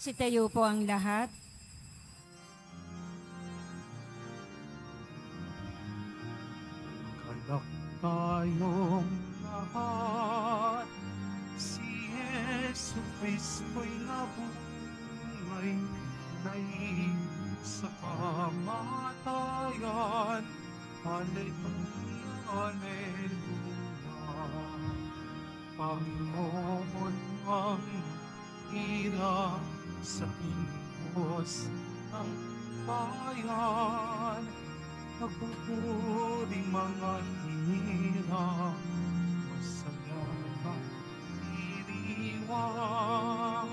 Magsitayo po ang lahat. Kalak tayong lahat, si Yesu Kristo'y nabuhay, sa kamatayan. Hallelujah, Hallelujah. Panginoon ang ira sa Diyos ng bayan, nagpupuring mga hinirang, masaya ang iriwang.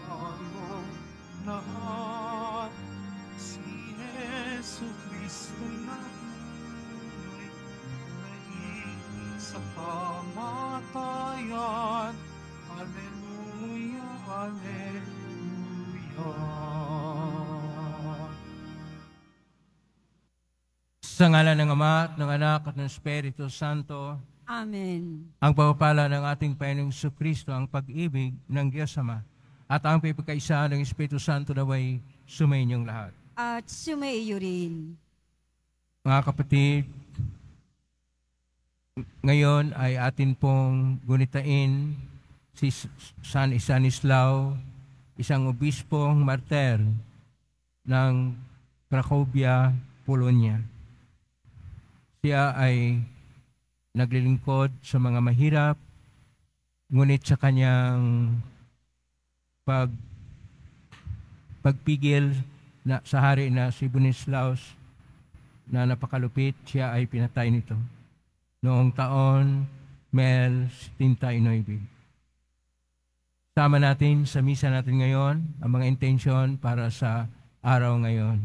Tayong lahat, si Yesu Kristo'y nabuhay, sa kamatayan. Hallelujah, Hallelujah. Sa ngalan ng Ama at ng Anak at ng Espiritu Santo. Amen. Ang pagpapala ng ating Panginoong Jesucristo, ang pag-ibig ng Diyos Ama, at ang pagkakaisa ng Espiritu Santo naway sumainyong lahat. At sumaiyo rin. Mga kapatid, ngayon ay atin pong gunitain si San Stanislao, isang obispong martir ng Cracovia, Polonia. Siya ay naglilingkod sa mga mahirap, ngunit sa kanyang pagpigil na sa hari na si Bonislaus na napakalupit, siya ay pinatay nito noong taon 1979. Sama natin sa misa natin ngayon ang mga intensyon para sa araw ngayon.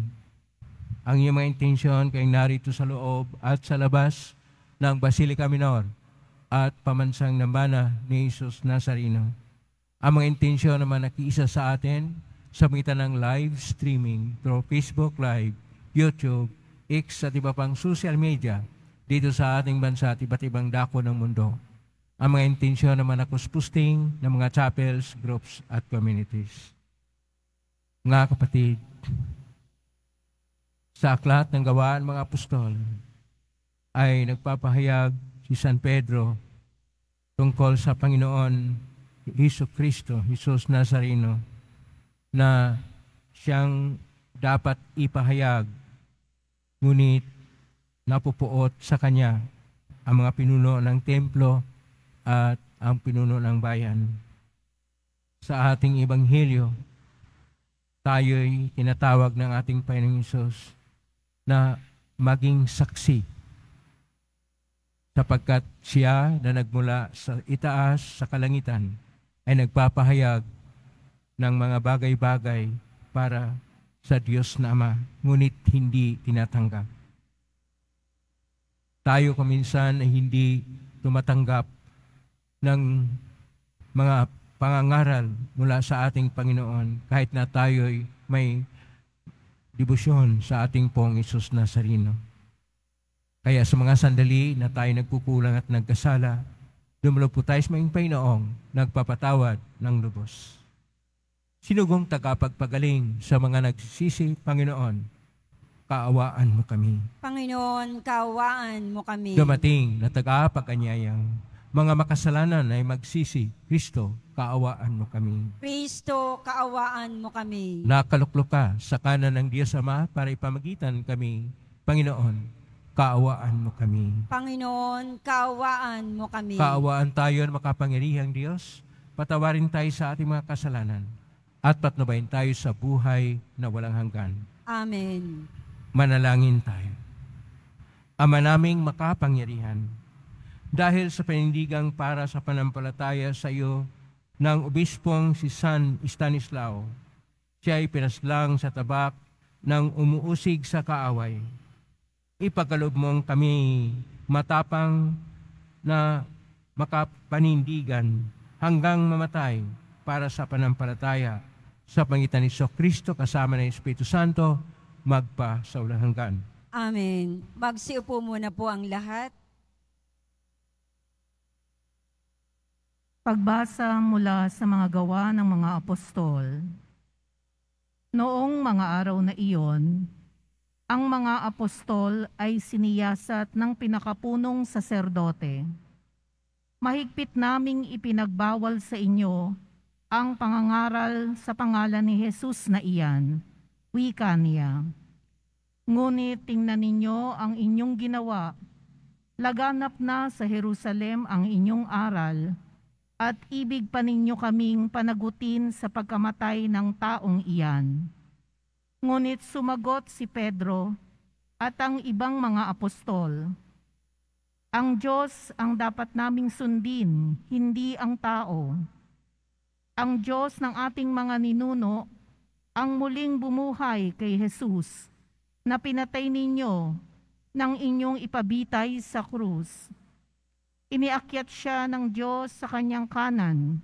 Ang iyong mga intensyon kayong narito sa loob at sa labas ng Basilica Minor at pamansang nambana ni Jesus Nazareno. Ang mga intensyon naman nakiisa sa atin sa pagitan ng live streaming through Facebook Live, YouTube, X at iba pang social media dito sa ating bansa at iba't ibang dako ng mundo. Ang mga intensyon naman na kusposting ng mga chapels, groups at communities. Mga kapatid, sa aklat ng Gawaan mga Apostol ay nagpapahayag si San Pedro tungkol sa Panginoon Jesucristo, Jesus Nazareno, na siyang dapat ipahayag, ngunit napupuot sa kanya ang mga pinuno ng templo at ang pinuno ng bayan. Sa ating Ebanghelyo, tayo'y tinatawag ng ating Panginoong Hesus na maging saksi, sapagkat siya na nagmula sa itaas sa kalangitan ay nagpapahayag ng mga bagay-bagay para sa Diyos na Ama, ngunit hindi tinatanggap. Tayo kuminsan ay hindi tumatanggap ng mga pangangaral mula sa ating Panginoon kahit na tayo'y may debosyon sa ating pong Hesus Nazareno. Kaya sa mga sandali na tayo nagkukulang at nagkasala, dumulog po tayo sa mga Panginoong nagpapatawad ng lubos. Sinugong tagapagpagaling sa mga nagsisisi, Panginoon, kaawaan mo kami. Panginoon, kaawaan mo kami. Dumating na tagapaganyayang mga makasalanan ay magsisi, Kristo, kaawaan mo kami. Kristo, kaawaan mo kami. Nakaluklok ka sa kanan ng Diyos Ama para ipamagitan kami, Panginoon, kaawaan mo kami. Panginoon, kaawaan mo kami. Kaawaan tayo ng makapangyarihang Diyos, patawarin tayo sa ating mga kasalanan, at patnubayan tayo sa buhay na walang hanggan. Amen. Manalangin tayo. Ama naming makapangyarihan, dahil sa panindigang para sa panampalataya sa iyo ng obispong si San Stanislao, siya ay pinaslang sa tabak ng umuusig sa kaaway. Ipagkaloob mong kami matapang na makapanindigan hanggang mamatay para sa panampalataya sa pangitan ni Jesucristo kasama ng Espiritu Santo magpa sa walang hanggan. Amen. Magsiupo muna po ang lahat. Pagbasa mula sa mga gawa ng mga apostol. Noong mga araw na iyon, ang mga apostol ay siniyasat ng pinakapunong saserdote. Mahigpit naming ipinagbawal sa inyo ang pangangaral sa pangalan ni Jesus na iyan, wika niya. Ngunit tingnan ninyo ang inyong ginawa. Laganap na sa Jerusalem ang inyong aral, at ibig pa ninyo kaming panagutin sa pagkamatay ng taong iyan. Ngunit sumagot si Pedro at ang ibang mga apostol, ang Diyos ang dapat naming sundin, hindi ang tao. Ang Diyos ng ating mga ninuno ang muling bumuhay kay Jesus na pinatay ninyo nang inyong ipabitay sa krus. Iniakyat siya ng Diyos sa kanyang kanan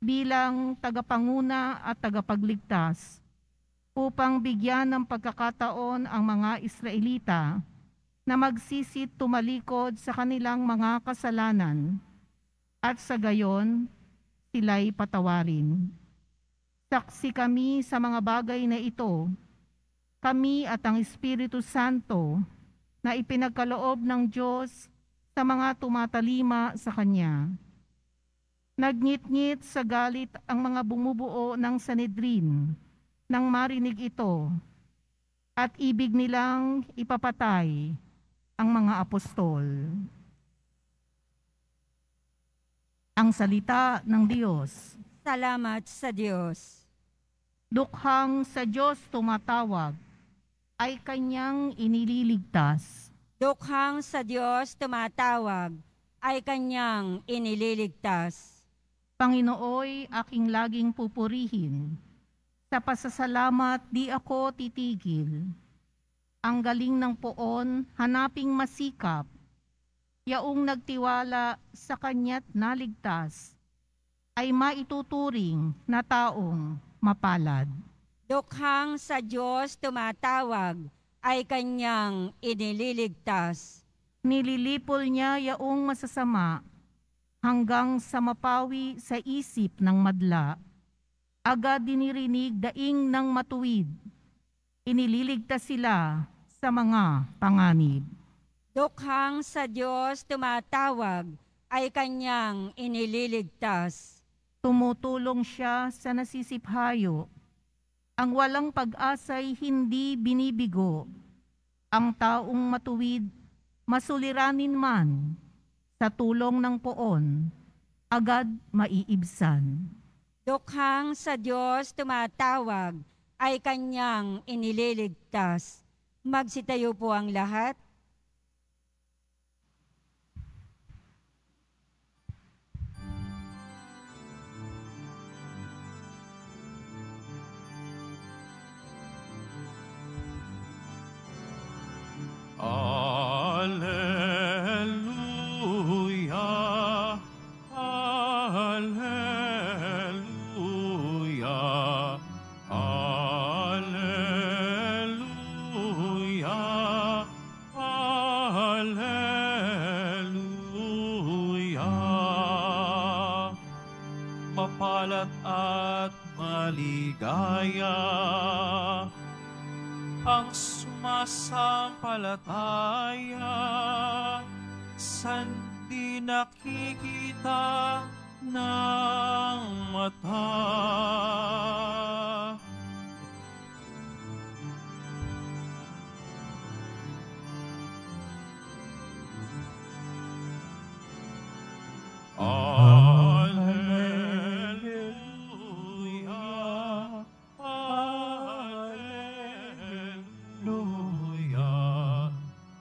bilang tagapanguna at tagapagligtas upang bigyan ng pagkakataon ang mga Israelita na magsisit tumalikod sa kanilang mga kasalanan at sa gayon sila'y patawarin. Saksi kami sa mga bagay na ito, kami at ang Espiritu Santo na ipinagkaloob ng Diyos sa mga tumatalima sa Kanya. Nagngit-ngit sa galit ang mga bumubuo ng Sanhedrin nang marinig ito, at ibig nilang ipapatay ang mga apostol. Ang salita ng Diyos. Salamat sa Diyos. Dukhang sa Diyos tumatawag, ay Kanyang inililigtas. Dukhang sa Diyos tumatawag, ay Kanyang inililigtas. Panginooy aking laging pupurihin, sa pasasalamat di ako titigil. Ang galing ng poon hanaping masikap, yaong nagtiwala sa Kanya't naligtas, ay maituturing na taong mapalad. Dukhang sa Diyos tumatawag, ay Kanyang inililigtas. Nililipol niya yaong masasama, hanggang sa mapawi sa isip ng madla. Agad dinirinig daing ng matuwid, inililigtas sila sa mga panganib. Dukhang sa Diyos tumatawag, ay Kanyang inililigtas. Tumutulong siya sa nasisiphayo. Ang walang pag-asa'y hindi binibigo. Ang taong matuwid, masuliranin man, sa tulong ng poon, agad maiibsan. Dukhang sa Diyos tumatawag, ay Kanyang inililigtas. Magsitayo po ang lahat. Alleluia, alleluia, alleluia, alleluia. Mapalad at maligaya ang sumasampalataya, saan di nakikita ng mata. Alleluia, alleluia,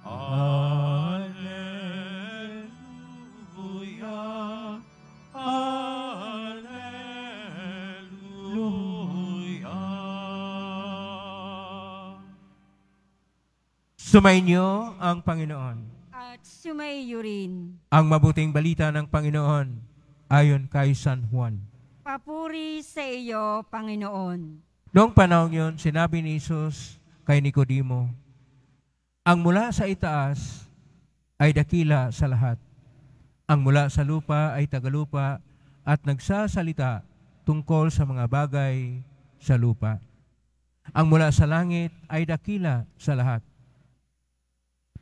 alleluia, alleluia. Sumainyo ang Panginoon. At sumaiyo rin. Ang mabuting balita ng Panginoon ayon kay San Juan. Papuri sa iyo, Panginoon. Noong panahon yun, sinabi ni Jesus kay Nicodemo, ang mula sa itaas ay dakila sa lahat. Ang mula sa lupa ay tagalupa, at nagsasalita tungkol sa mga bagay sa lupa. Ang mula sa langit ay dakila sa lahat.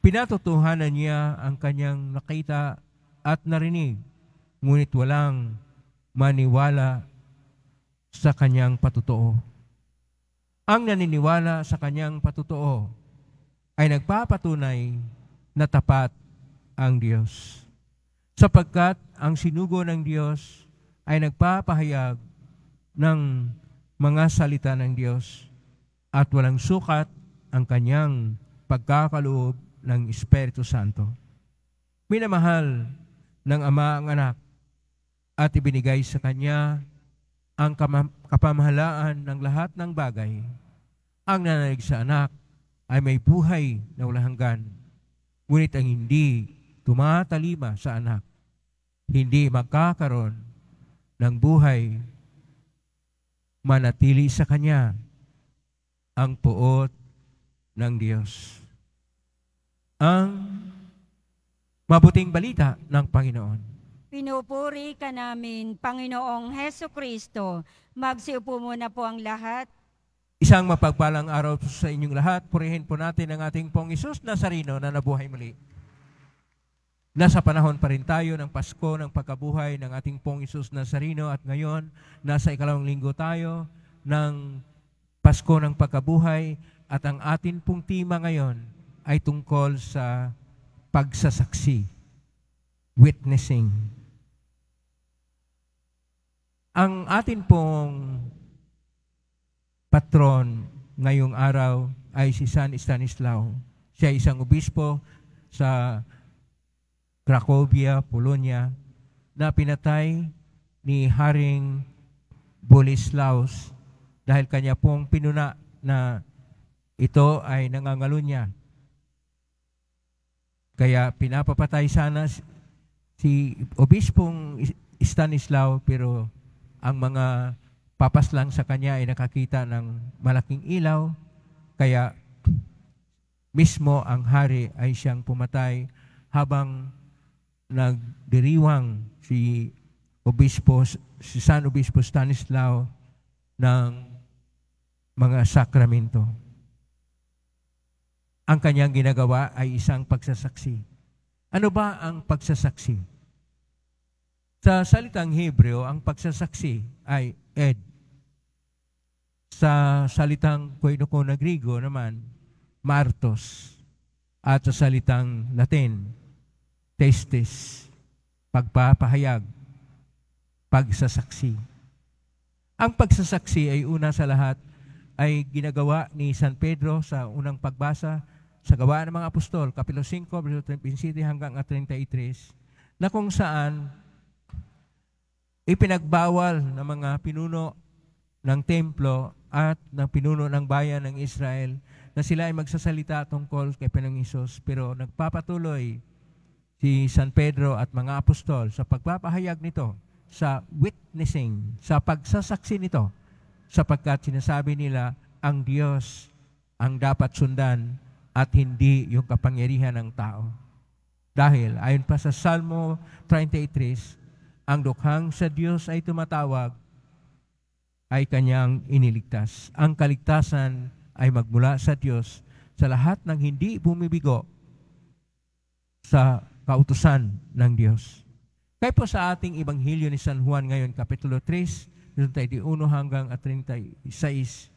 Pinatotohanan niya ang kanyang nakita at narinig, ngunit walang maniwala sa kanyang patutuo. Ang naniniwala sa kanyang patutuo ay nagpapatunay na tapat ang Diyos, sapagkat ang sinugo ng Diyos ay nagpapahayag ng mga salita ng Diyos at walang sukat ang kanyang pagkakaloob ng Espiritu Santo. Minamahal ng Ama ang anak at ibinigay sa kanya ang kapamahalaan ng lahat ng bagay. Ang nanalig sa anak ay may buhay na walang hanggan, ngunit ang hindi tumatalima sa anak, hindi magkakaroon ng buhay. Manatili sa kanya ang puot ng Diyos. Ang mabuting balita ng Panginoon. Pinupuri ka namin, Panginoong Heso Kristo. Magsiupo muna po ang lahat. Isang mapagpalang araw sa inyong lahat. Purihin po natin ang ating Pong Isus Nazareno na nabuhay muli. Nasa panahon pa rin tayo ng Pasko ng pagkabuhay ng ating Pong Isus Nazareno at ngayon nasa ikalawang linggo tayo ng Pasko ng pagkabuhay at ang atin pong tema ngayon ay tungkol sa pagsasaksi, witnessing. Ang atin pong patron ngayong araw ay si San Stanislao. Siya ay isang obispo sa Cracovia, Polonia, na pinatay ni Haring Boleslaus dahil kanya pong pinuna na ito ay nangangalunya. Kaya pinapapatay sana si Obispong Stanislao, pero ang mga papas lang sa kanya ay nakakita ng malaking ilaw, kaya mismo ang hari ay siyang pumatay habang nagdiriwang si San Obispo Stanislao ng mga sakramento. Ang kanyang ginagawa ay isang pagsasaksi. Ano ba ang pagsasaksi? Sa salitang Hebreo, ang pagsasaksi ay ed. Sa salitang Koinoko na Griego naman, martos. At sa salitang Latin, testis, pagpapahayag, pagsasaksi. Ang pagsasaksi ay una sa lahat ay ginagawa ni San Pedro sa unang pagbasa sa Gawa ng mga Apostol, Kapitulo 5, verso 27 hanggang 33, na kung saan ipinagbawal ng mga pinuno ng templo at ng pinuno ng bayan ng Israel na sila ay magsasalita tungkol kay Panginoong Hesus, pero nagpapatuloy si San Pedro at mga apostol sa pagpapahayag nito, sa witnessing, sa pagsasaksi nito, sapagkat sinasabi nila ang Diyos ang dapat sundan at hindi yung kapangyarihan ng tao. Dahil ayon pa sa Salmo 33, ang dukhang sa Diyos ay tumatawag, ay kanyang iniligtas. Ang kaligtasan ay magmula sa Diyos sa lahat ng hindi bumibigo sa kautusan ng Diyos. Kaya po sa ating Ebanghelyo ni San Juan ngayon, Kapitulo 3, 31 hanggang 36,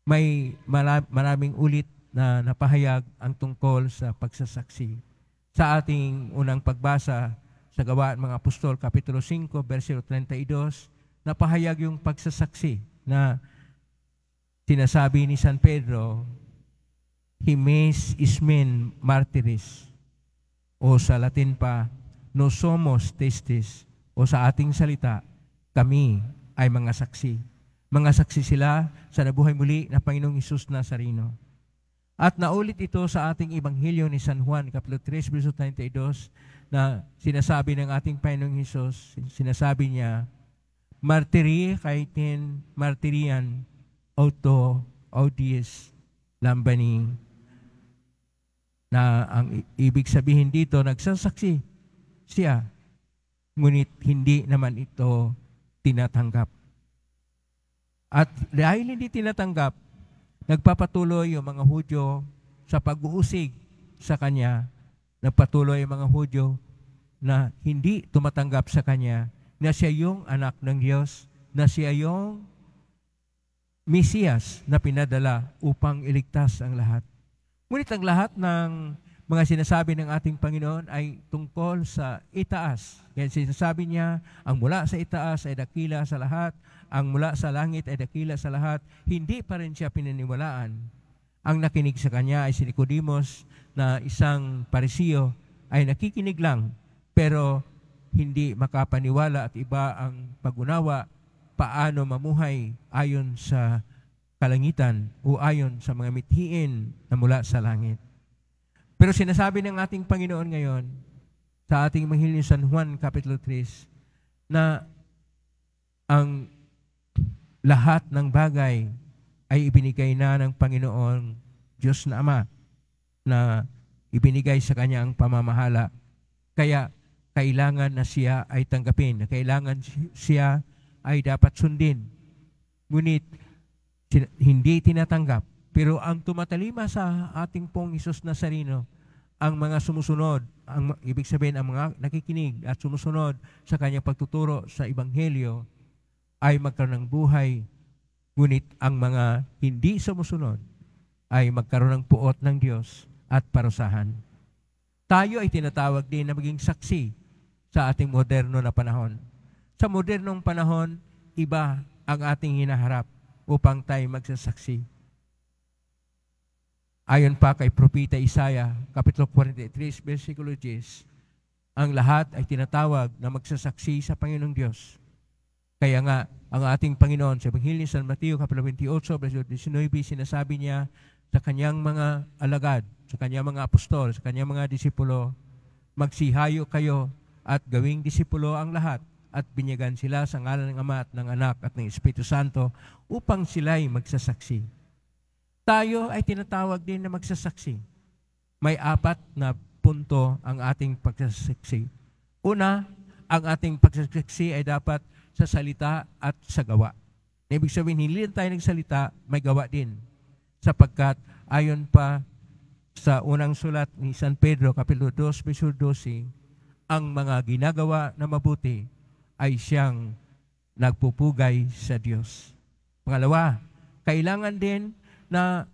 may maraming ulit na napahayag ang tungkol sa pagsasaksi. Sa ating unang pagbasa sa Gawa ng mga Apostol, Kapitulo 5, versikulo 32, napahayag yung pagsasaksi na sinasabi ni San Pedro, Himes ismen martyris, o sa Latin pa, no somos testis, o sa ating salita, kami ay mga saksi. Mga saksi sila sa nabuhay muli na Panginoong Hesus Nazareno. At naulit ito sa ating Ebanghelyo ni San Juan, Kapitulo 3, verso 32, na sinasabi ng ating Panginoong Hesus, sinasabi niya, martiri kaitin martirian auto audies lambani, na ang ibig sabihin dito, nagsasaksi siya ngunit hindi naman ito tinatanggap. At dahil hindi tinatanggap, nagpapatuloy yung mga Hudyo sa pag-uusig sa Kanya. Nagpatuloy yung mga Hudyo na hindi tumatanggap sa Kanya, na siya yung anak ng Diyos, na siya yung Mesiyas na pinadala upang iligtas ang lahat. Ngunit ang lahat ng mga sinasabi ng ating Panginoon ay tungkol sa itaas. Kaya sinasabi niya, ang mula sa itaas ay dakila sa lahat, ang mula sa langit ay dakila sa lahat. Hindi pa rin siya pinaniwalaan. Ang nakinig sa kanya ay si Nicodemos, na isang Parisiyo, ay nakikinig lang, pero hindi makapaniwala, at iba ang pag-unawa paano mamuhay ayon sa kalangitan o ayon sa mga mithiin na mula sa langit. Pero sinasabi ng ating Panginoon ngayon sa ating Ebanghelyo ni San Juan, Kapitulo 3, na ang lahat ng bagay ay ibinigay na ng Panginoon Diyos na Ama, na ibinigay sa Kanya ang pamamahala. Kaya kailangan na siya ay tanggapin, kailangan siya ay dapat sundin. Ngunit hindi tinatanggap. Pero ang tumatalima sa ating pong Hesus Nazareno, ang mga sumusunod, ibig sabihin ang mga nakikinig at sumusunod sa kanyang pagtuturo sa Ebanghelyo, ay magkaroon ng buhay. Ngunit ang mga hindi sumusunod ay magkaroon ng puot ng Diyos at parusahan. Tayo ay tinatawag din na maging saksi sa ating moderno na panahon. Sa modernong panahon, iba ang ating hinaharap upang tayo magsasaksi. Ayon pa kay Propeta Isaiah, Kapitulo 43, versikulo 10, ang lahat ay tinatawag na magsasaksi sa Panginoong Diyos. Kaya nga, ang ating Panginoon sa Ebanghelyo ni San Mateo, Kapitulo 28, versikulo 19, sinasabi niya sa kanyang mga alagad, sa kanyang mga apostol, sa kanyang mga disipulo, magsihayo kayo at gawing disipulo ang lahat, at binyagan sila sa ngalan ng Ama at ng Anak at ng Espiritu Santo upang sila'y magsasaksi. Tayo ay tinatawag din na magsasaksi. May 4 na punto ang ating pagsasaksi. Una, ang ating pagsasaksi ay dapat sa salita at sa gawa. Ibig sabihin, hindi lang tayo nagsalita, may gawa din. Sapagkat ayon pa sa unang sulat ni San Pedro, Kapitulo 2, versikulo 12, ang mga ginagawa na mabuti ay siyang nagpupugay sa Diyos. Pangalawa, kailangan din na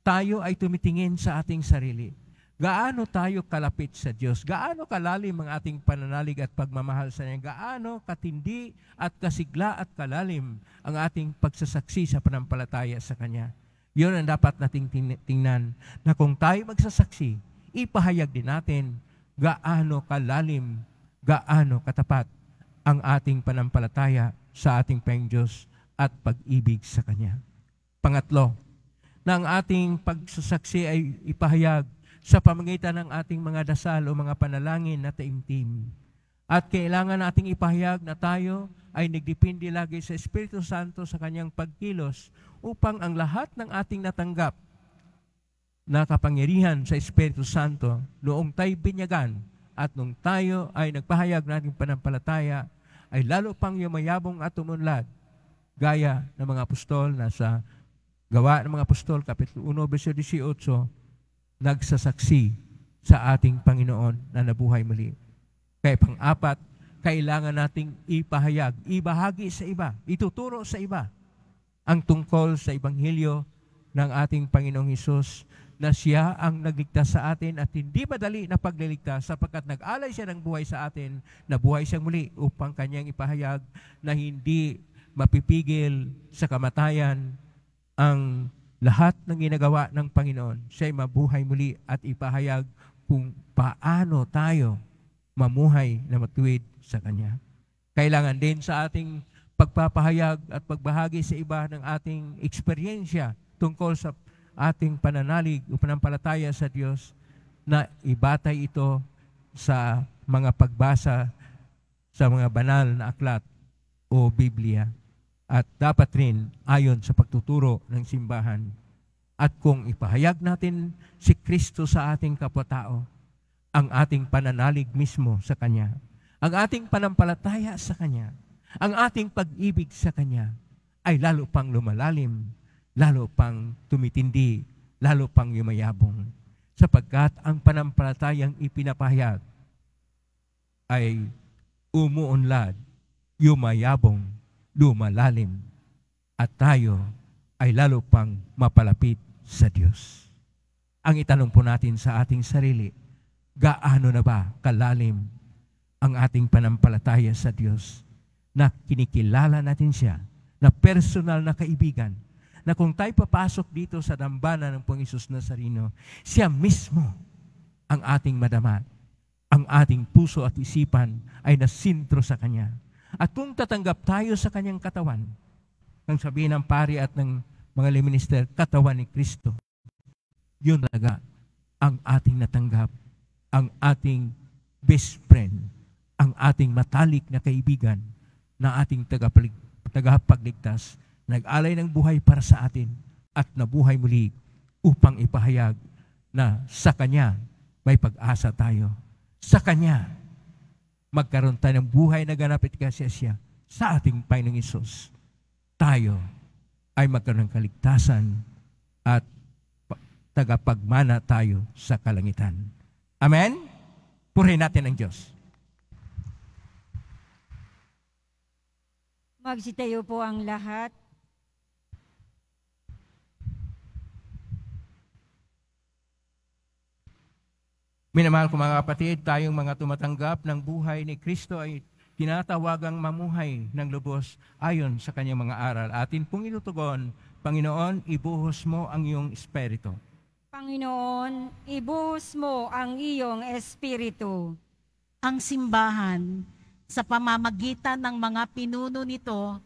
tayo ay tumitingin sa ating sarili. Gaano tayo kalapit sa Diyos? Gaano kalalim ang ating pananalig at pagmamahal sa Niya? Gaano katindi at kasigla at kalalim ang ating pagsasaksi sa panampalataya sa Kanya? Yun ang dapat nating tingnan, na kung tayo magsasaksi, ipahayag din natin gaano kalalim, gaano katapat ang ating panampalataya sa ating Panginoong Diyos at pag-ibig sa Kanya. Pangatlo, na ang ating pagsasaksi ay ipahayag sa pamamagitan ng ating mga dasal o mga panalangin na taimtim. At kailangan nating ipahayag na tayo ay nagdepende lagi sa Espiritu Santo sa Kanyang pagkilos upang ang lahat ng ating natanggap na kapangyarihan sa Espiritu Santo noong tayo binyagan at nung tayo ay nagpahayag ng ating panampalataya ay lalo pang yumayabong at umunlad gaya ng mga apostol na sa Gawa ng mga Apostol, Kapitulo 1, versikulo 18, nagsasaksi sa ating Panginoon na nabuhay muli. Kaya pang-4, kailangan nating ipahayag, ibahagi sa iba, ituturo sa iba ang tungkol sa Ebanghelyo ng ating Panginoong Hesus, na siya ang nagligtas sa atin at hindi madali na pagliligtas sapagkat nag-alay siya ng buhay sa atin, na buhay siyang muli upang kanyang ipahayag na hindi mapipigil sa kamatayan ang lahat ng ginagawa ng Panginoon. Siya ay mabuhay muli at ipahayag kung paano tayo mamuhay na matuwid sa Kanya. Kailangan din sa ating pagpapahayag at pagbahagi sa iba ng ating eksperyensya tungkol sa ating pananalig o panampalataya sa Diyos, na ibatay ito sa mga pagbasa sa mga banal na aklat o Biblia. At dapat rin ayon sa pagtuturo ng simbahan. At kung ipahayag natin si Kristo sa ating kapwa-tao, ang ating pananalig mismo sa Kanya, ang ating panampalataya sa Kanya, ang ating pag-ibig sa Kanya, ay lalo pang lumalalim, lalo pang tumitindi, lalo pang yumayabong. Sapagkat ang panampalatayang ipinapahayag ay umuunlad, yumayabong, lumalalim, at tayo ay lalo pang mapalapit sa Diyos. Ang itanong po natin sa ating sarili, gaano na ba kalalim ang ating panampalataya sa Diyos na kinikilala natin siya, na personal na kaibigan, na kung tayo papasok dito sa dambana ng Panginoong Hesus Nazareno, siya mismo ang ating madama. Ang ating puso at isipan ay nasintro sa Kanya. At kung tatanggap tayo sa Kanyang katawan, nang sabihin ng pari at ng mga minister, katawan ni Kristo, yun talaga ang ating natanggap, ang ating best friend, ang ating matalik na kaibigan, na ating tagapagligtas, nag-alay ng buhay para sa atin at nabuhay muli upang ipahayag na sa Kanya may pag-asa tayo. Sa Kanya, magkaroon tayo ng buhay na ganap at kasiyasya sa ating Panginoong Hesus. Tayo ay magkaroon ng kaligtasan at tagapagmana tayo sa kalangitan. Amen? Purihin natin ang Diyos. Magsitayo po ang lahat. Minamahal ko mga kapatid, tayong mga tumatanggap ng buhay ni Kristo ay tinatawagang mamuhay ng lubos ayon sa Kanyang mga aral. Atin pong inutugon, Panginoon, ibuhos mo ang iyong espiritu. Panginoon, ibuhos mo ang iyong espiritu. Ang simbahan, sa pamamagitan ng mga pinuno nito,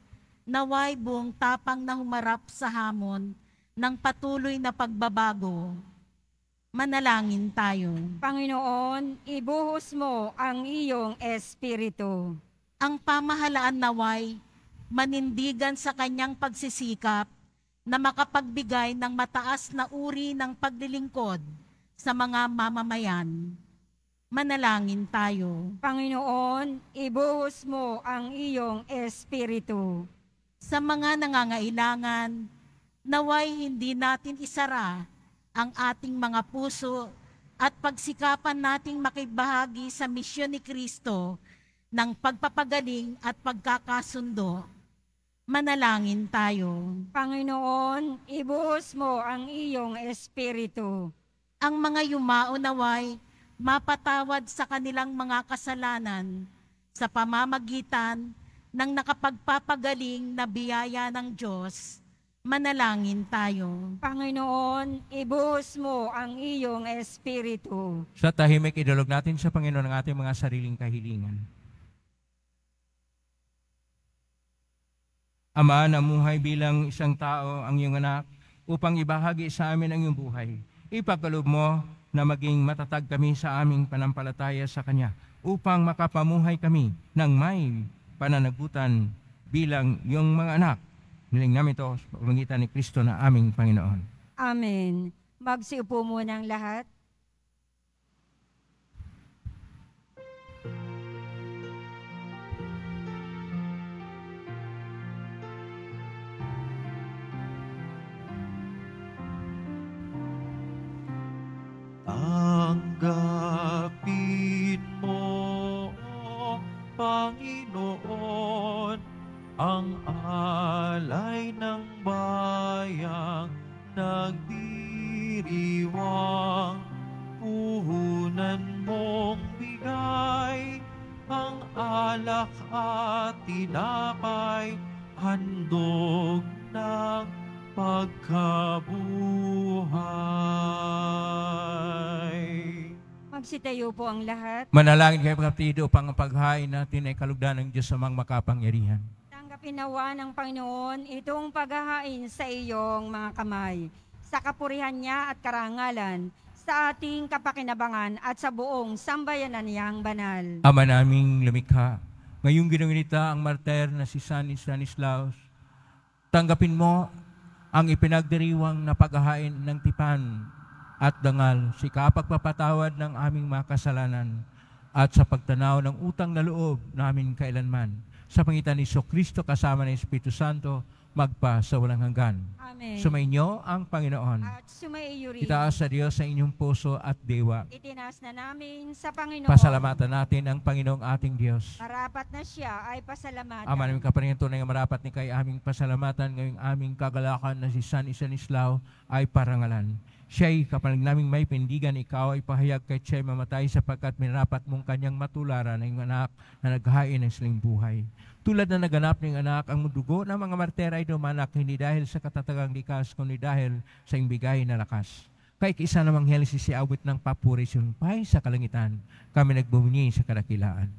naway buong tapang na humarap sa hamon ng patuloy na pagbabago. Manalangin tayo. Panginoon, ibuhos mo ang iyong espiritu. Ang pamahalaan naway manindigan sa kanyang pagsisikap na makapagbigay ng mataas na uri ng paglilingkod sa mga mamamayan. Manalangin tayo. Panginoon, ibuhos mo ang iyong espiritu. Sa mga nangangailangan, naway hindi natin isara ang ating mga puso at pagsikapan nating makibahagi sa misyon ni Kristo ng pagpapagaling at pagkakasundo. Manalangin tayo. Panginoon, ibuhos mo ang iyong espiritu. Ang mga yumao naway mapatawad sa kanilang mga kasalanan sa pamamagitan ng nakapagpapagaling na biyaya ng Diyos. Manalangin tayo. Panginoon, ibuhos mo ang iyong espiritu. Sa tahimik, idulog natin sa Panginoon ang ating mga sariling kahilingan. Ama, namuhay bilang isang tao ang iyong anak upang ibahagi sa amin ang iyong buhay. Ipagkaloob mo na maging matatag kami sa aming panampalataya sa Kanya upang makapamuhay kami ng may pananagutan bilang iyong mga anak. Niling namin ito sa pamamagitan ni Kristo na aming Panginoon. Amen. Magsiupo muna ang lahat. Tanggapin mo, Panginoon, ang alay ng bayang nagdiriwang. Puhunan mong bigay ang alak at tinapay, handog ng pagkabuhay. Magsitayo po ang lahat. Manalangin kayo kapatid upang ang paghain natin ay kalugdan ng Diyos sa mga makapangyarihan. Tanggapin nawa ng Panginoon itong paghahain sa iyong mga kamay, sa kapurihan niya at karangalan, sa ating kapakinabangan at sa buong sambayanan niyang banal. Ama naming lumikha, ngayong ginunita ang martir na si San Stanislaus, tanggapin mo ang ipinagdiriwang na paghahain ng tipan at dangal, si kapagpapatawad ng aming mga kasalanan at sa pagtanaw ng utang na loob namin kailanman. Sa pangitan ni Kristo kasama ng Espiritu Santo, magpa sa walang hanggan. Amen. Sumainyo ang Panginoon. At sumaiyo rin. Itaas sa Diyos sa inyong puso at diwa. Itinaas na namin sa Panginoon. Pasalamatan natin ang Panginoong ating Diyos. Marapat na siya ay pasalamatan. Ama namin kaparingan tunay nga marapat ni kay aming pasalamatan ngayong aming kagalakan na si San Stanislao ay parangalan. Siya'y kapalig naming may pindigan, ikaw ay pahayag kay siya'y mamatay sapagkat minarapat mong kanyang matularan ng anak na naghain ng siling buhay. Tulad na naganap ng anak, ang dugo ng mga martir ay dumanak hindi dahil sa katatagang likas, kundi dahil sa imbigay na lakas. Kay isa namang Henesis si awit ng papuri sumpay sa kalangitan, kami nagbumuni sa kadakilaan.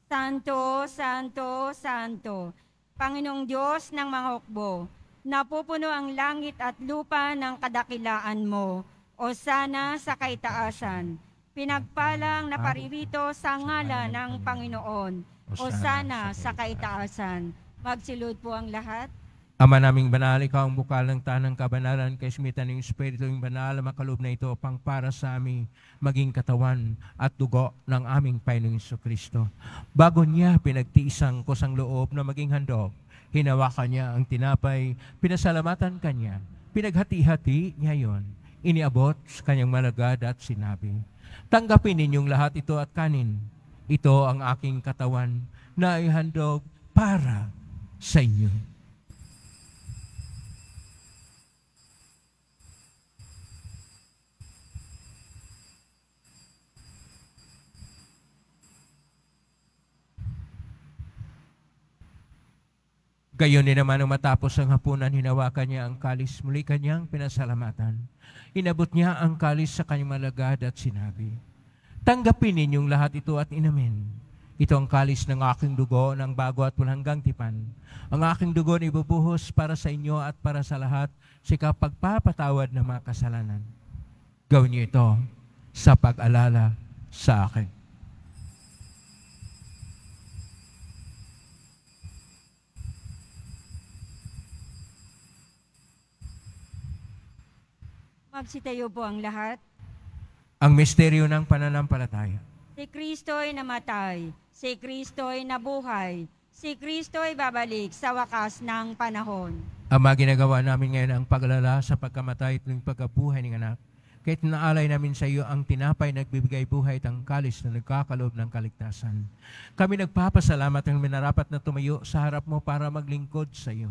Santo, Santo, Santo, Panginoong Diyos ng mga hukbo, napupuno ang langit at lupa ng kadakilaan mo, o sana sa kaitaasan. Pinagpalang na paririto sa ngalan ng Panginoon, o sana sa kaitaasan. Magsilod po ang lahat. Ama naming banal, ikaw ang bukal ng tanang kabanalan, kay simitan ng Espiritu yung banal, makaloob na ito pang para sa aming maging katawan at dugo ng aming Panginoong Kristo. Bago niya pinagtiisang kusang loob na maging handog, hinawakan niya ang tinapay, pinasalamatan kanya, pinaghati-hati niya yon, iniabot sa kanyang malagad at sinabi, tanggapin ninyong lahat ito at kanin. Ito ang aking katawan na ihandog para sa inyo. Gayon din naman nang matapos ang hapunan, hinawakan niya ang kalis, muli kanyang pinasalamatan. Inabot niya ang kalis sa kanyang malagad at sinabi, tanggapin ninyong lahat ito at inamin. Ito ang kalis ng aking dugo ng bago at walang hanggang tipan. Ang aking dugo na ibubuhos para sa inyo at para sa lahat sa pagpapatawad ng mga kasalanan. Gawin niyo ito sa pag-alala sa akin. Magsitayo po ang lahat. Ang misteryo ng pananampalataya. Si Kristo'y namatay, si Kristo'y nabuhay, si Kristo'y babalik sa wakas ng panahon. Ama, ginagawa namin ngayon ang pag-alala sa pagkamatay at pagkabuhay ng anak. Kahit naalay namin sa iyo ang tinapay nagbibigay buhay at ang kalis na nagkakaloob ng kaligtasan. Kami nagpapasalamat ng minarapat na tumayo sa harap mo para maglingkod sa iyo.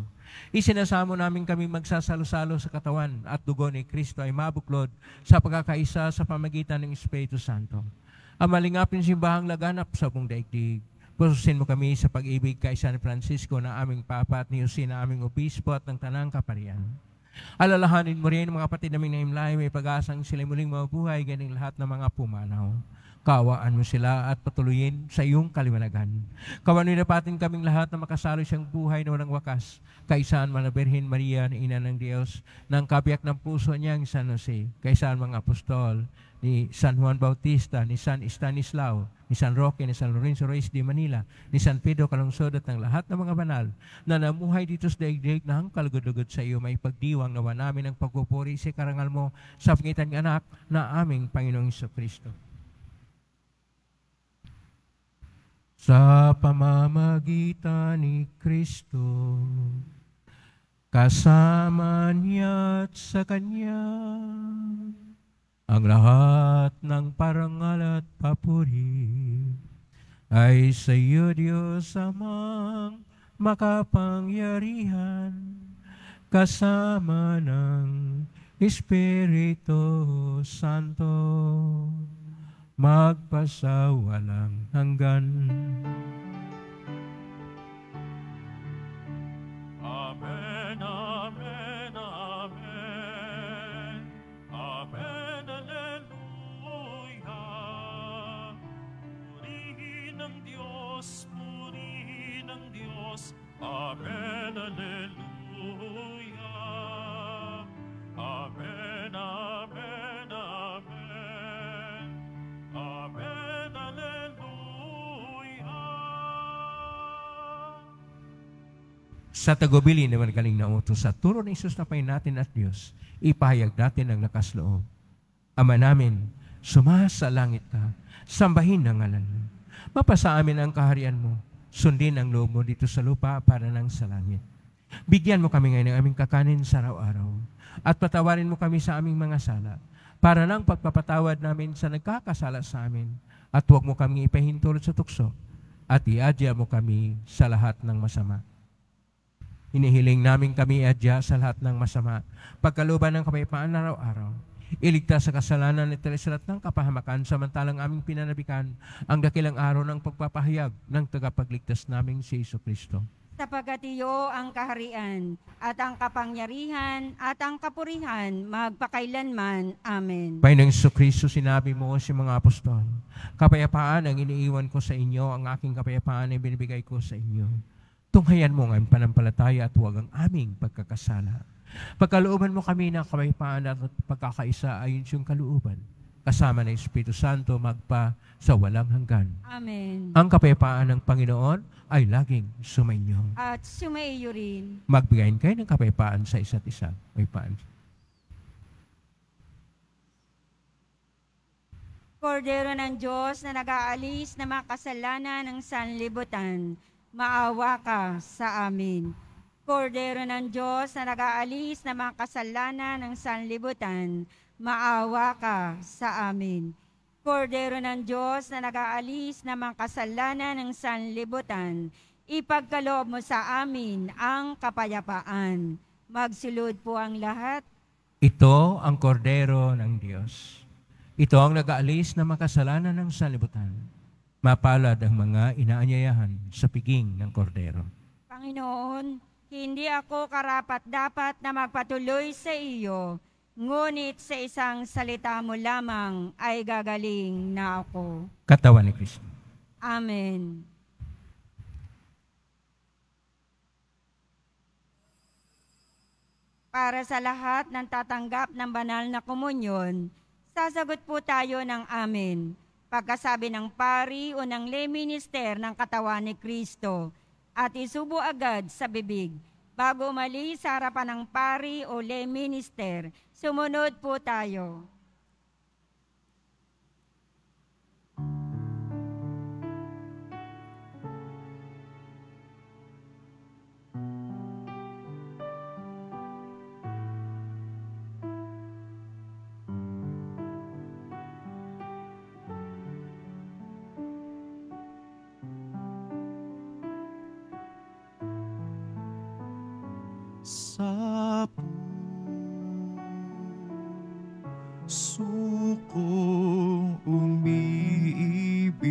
Isinasamo namin kami magsasalo-salo sa katawan at dugo ni Kristo ay mabuklod sa pagkakaisa sa pamagitan ng Espiritu Santo. Ang malingapin simbahang laganap sa buong daigdig. Pususin mo kami sa pag-ibig kay San Francisco na aming Papa at ni Jose na aming Obispo at ng Tanang Kaparian. Alalahanin mo rin mga kapatid naming naimlay, may pag-asang sila muling mabuhay ganing lahat ng mga pumanaw. Kaawaan mo sila at patuloyin sa iyong kaliwanagan. Kawanin na patin kaming lahat na makasalo siyang buhay na walang wakas. Kaisaan man na Birhen Maria na Ina ng Diyos, ng kabiyak ng puso niyang San Jose, kaisaan mga apostol, ni San Juan Bautista, ni San Stanislao, ni San Roque, ni San Lorenzo Reyes de Manila, ni San Pedro Calungsod at ng lahat ng mga banal na namuhay dito sa daigdig na ang kalugod-lugod sa iyo, may pagdiwang nawa namin ang pagpupuri sa karangal mo sa pangitan ng anak na aming Panginoong Kristo. Sa pamamagitan ni Kristo, kasama niya at sa Kanya, ang lahat ng parangal at papuri ay sa iyo, Diyos Amang makapangyarihan, kasama ng Espiritu Santo, magpasawalang hanggan. Amen, amen, amen. Amen, alleluia. Purihin ang Diyos, purihin ang Diyos. Amen, alleluia. Amen, amen, amen. Amen, alleluia. Sa tagubili naman galing na utos sa turo ng Isus na Panginoon natin at Diyos, ipahayag natin ang lakas loob. Ama namin, Sumasa langit ka, sambahin ang ngalan mo. Mapasa amin ang kaharian mo, sundin ang loob mo dito sa lupa para nang sa langit. Bigyan mo kami ngayon ng aming kakanin sa araw-araw, at patawarin mo kami sa aming mga sala, para nang pagpapatawad namin sa nagkakasala sa amin, at huwag mo kami ipahintulot sa tukso, at iadya mo kami sa lahat ng masama. Hinihiling namin kami iadya sa lahat ng masama, pagkaluban ng kapayapaan araw-araw. Iligtas sa kasalanan at lahat ng kapahamakan, samantalang aming pinanabikan ang dakilang araw ng pagpapahayag ng tagapagligtas naming si Jesucristo. Sapagkat iyo ang kaharian, at ang kapangyarihan, at ang kapurihan, magpakailanman. Amen. Panginoong Jesucristo, sinabi mo sa mga apostol, kapayapaan ang iniiwan ko sa inyo, ang aking kapayapaan ay binibigay ko sa inyo. Tunghayan mo ang panampalataya at huwag ang aming pagkakasala. Pagkalooban mo kami ng kapayapaan at pagkakaisa ayon sa iyong kalooban, kasama ng Espiritu Santo magpa sa walang hanggan. Amen. Ang kapayapaan ng Panginoon ay laging sumainyo. At sumaiyo rin. Magbigayin kayo ng kapayapaan sa isa't isa. Kapayapaan. Kordero ng Diyos na nag-aalis na mga kasalanan ng sanlibutan, maawa ka sa amin. Kordero ng Diyos na nag-aalis na mga kasalanan ng sanlibutan, maawa ka sa amin. Kordero ng Diyos na nag-aalis na mga kasalanan ng sanlibutan, ipagkaloob mo sa amin ang kapayapaan. Magsulod po ang lahat. Ito ang kordero ng Diyos. Ito ang nag-aalis na makasalanan ng sanlibutan. Mapalad ang mga inaanyayahan sa piging ng kordero. Panginoon, hindi ako karapat-dapat na magpatuloy sa iyo, ngunit sa isang salita mo lamang ay gagaling na ako. Katawan ni Kristo. Amen. Para sa lahat ng tatanggap ng banal na komunyon, sasagot po tayo ng amen. Pagkasabi ng pari o ng lay minister ng katawan ni Kristo, at isubo agad sa bibig. Bago umalis sa harapan ng pari o lay minister, sumunod po tayo. Sa puso kong umiibig,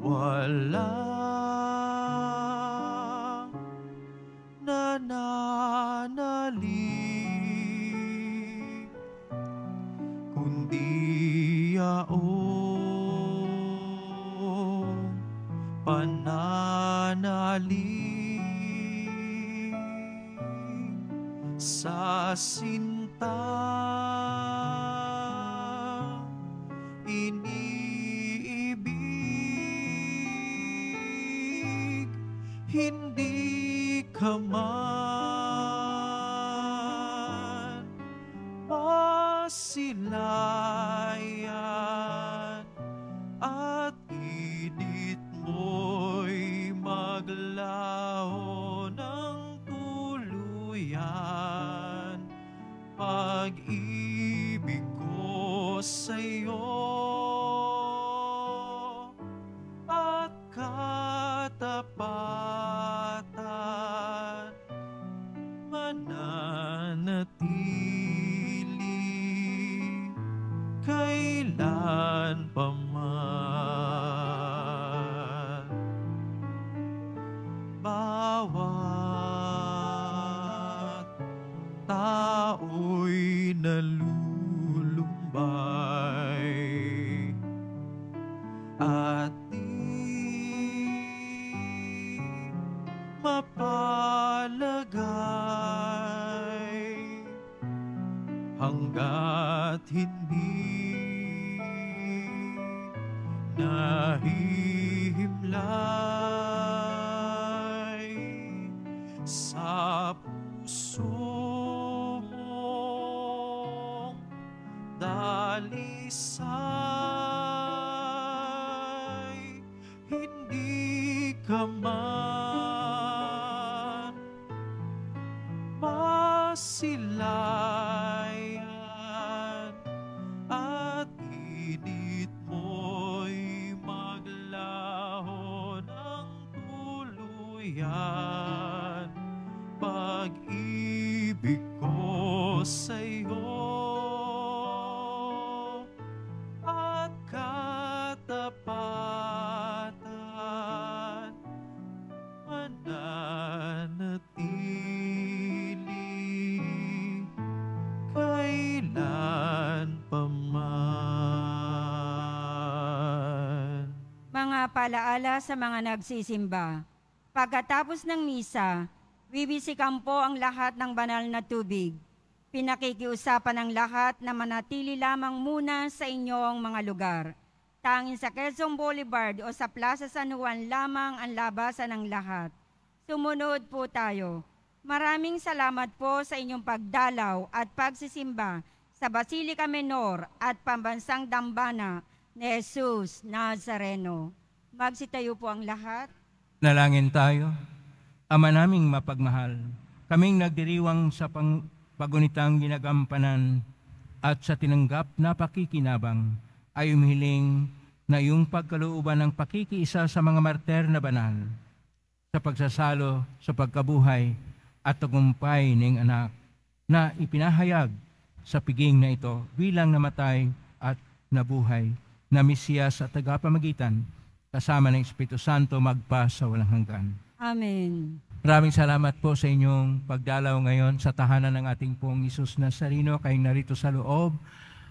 walang nananalig, kundi yaong pananalig sa sinta iniibig, hindi ka man masilayan at init mo'y maglaho ng tuluyan. Pag-ibig ko sa'yo at katapatan mananatili kailan pa man. Bawat tao'y nalulumbay at di mapalagay hanggat hindi nahihimlay sa puso mong saysay, hindi ka man masilayan, at init mo'y maglaho ng tuluyan. Pag-ibig ko sa'yo at katapatan mananatili kailan pa man. Mga palaala sa mga nagsisimba. Pagkatapos ng misa, bibisikan po ang lahat ng banal na tubig. Pinakikiusapan ng lahat na manatili lamang muna sa inyong mga lugar. Tanging sa Quezon Boulevard o sa Plaza San Juan lamang ang labasan ng lahat. Sumunod po tayo. Maraming salamat po sa inyong pagdalaw at pagsisimba sa Basilica Menor at Pambansang Dambana ni Jesus Nazareno. Magsitayo po ang lahat. Nalangin tayo. Ama naming mapagmahal, kaming nagdiriwang sa pagunitang ginagampanan at sa tinanggap na pakikinabang ay umihiling na iyong pagkalooban ng pakikiisa sa mga martir na banal, sa pagsasalo, sa pagkabuhay at tagumpay ng anak na ipinahayag sa piging na ito bilang namatay at nabuhay na Mesiyas at tagapamagitan kasama ng Espiritu Santo magpa sa walang hanggan. Amen. Maraming salamat po sa inyong pagdalaw ngayon sa tahanan ng ating pong Jesus Nazareno, kayong narito sa loob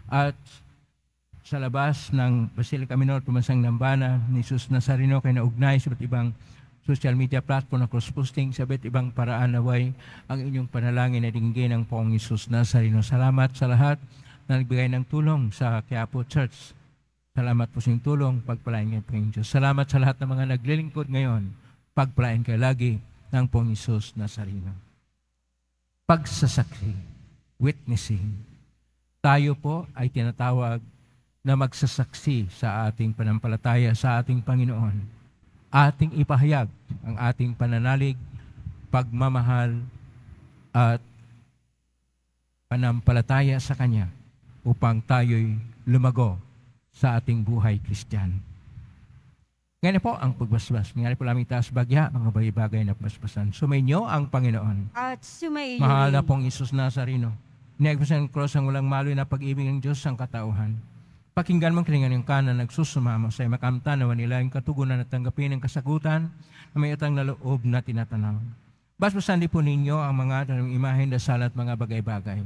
at sa labas ng Basilica Menor, Pambansang Dambana ni Jesus Nazareno, kayo naugnay sa iba't ibang social media platform na cross-posting sa iba't ibang paraan naway ang inyong panalangin na dinggin ng pong Jesus Nazareno. Salamat sa lahat na nagbigay ng tulong sa Quiapo Church. Salamat po sa inyong tulong, pagpalain ngayon po ng Diyos. Salamat sa lahat ng mga naglilingkod ngayon, pagpalain kayo lagi ng pong Jesus Nazareno. Pagsasaksi, witnessing. Tayo po ay tinatawag na magsasaksi sa ating panampalataya sa ating Panginoon. Ating ipahayag ang ating pananalig, pagmamahal at panampalataya sa Kanya upang tayo'y lumago sa ating buhay Kristiyano. Ngayon po ang pagbasbas. Ngayon po lamang taas bagya, mga bagay na paspasan. Sumainyo ang Panginoon. At sumaiyo Mahal na rin. pong Isus Nazareno. Niagpasan ng cross ang walang maloy na pag-ibig ng Diyos ang katauhan. Pakinggan mong kilingan yung kanan nagsusumamo sa makamtanawan nila yung katugunan at tanggapin ng kasagutan na may utang na loob na tinatanaw. Basbasan din po ninyo ang mga imahen, dasal at mga bagay-bagay.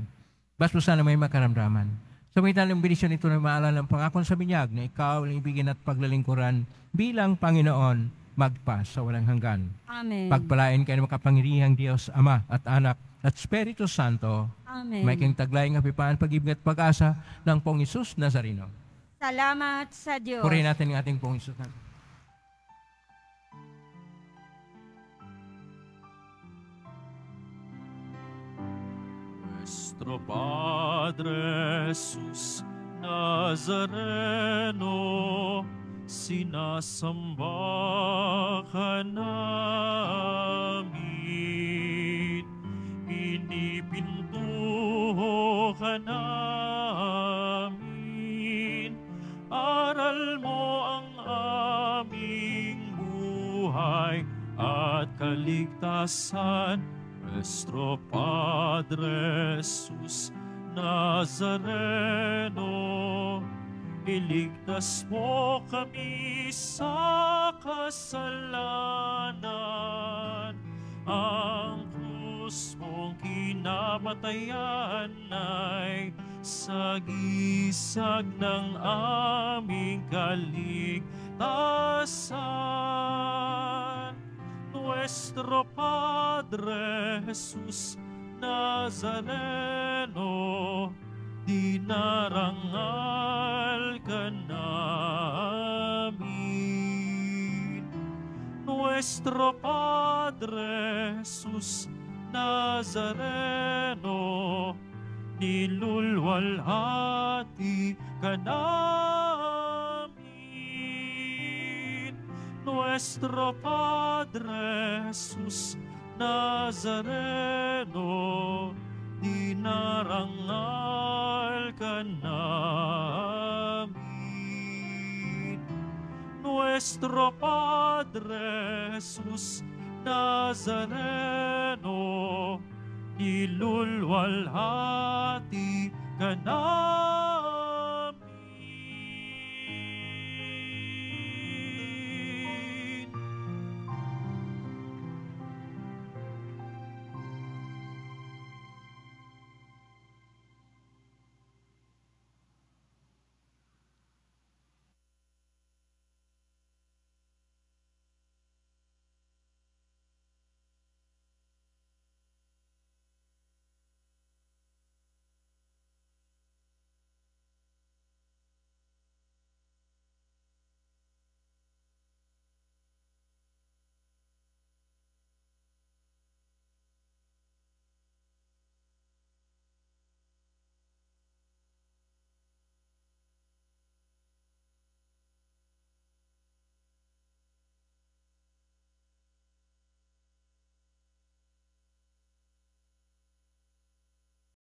Basbasan na may makaramdaman. Sa pagitan ng benisyon ito na maalala ng pangakon sa binyag na ikaw ang ibigin at paglalingkuran bilang Panginoon magpa sa walang hanggan. Amen. Pagpalain kayo ng makapangyarihang Diyos, Ama at Anak at Espiritu Santo. Amen. May kang taglayang kapipaan, pag-ibig at pag-asa ng pong Isus Nazareno. Salamat sa Diyos. Purihin natin ang ating pong Isus Nazareno. Nuestro Padre Jesus Nazareno, sinasamba ka namin, pinipintuho ka namin, aral mo ang aming buhay at kaligtasan. Nuestro Padre Jesus Nazareno, iligtas mo kami sa kasalanan. Ang krus mong kinamatayan ay sagisag ng aming kaligtasan. Nuestro Padre Jesus Nazareno, dinarangal ka namin. Nuestro Padre Jesus Nazareno, nilulwalhati ka namin. Nuestro Padre Jesus Nazareno, dinarangal ka namin. Nuestro Padre Jesus Nazareno, nilulwalhati ka namin.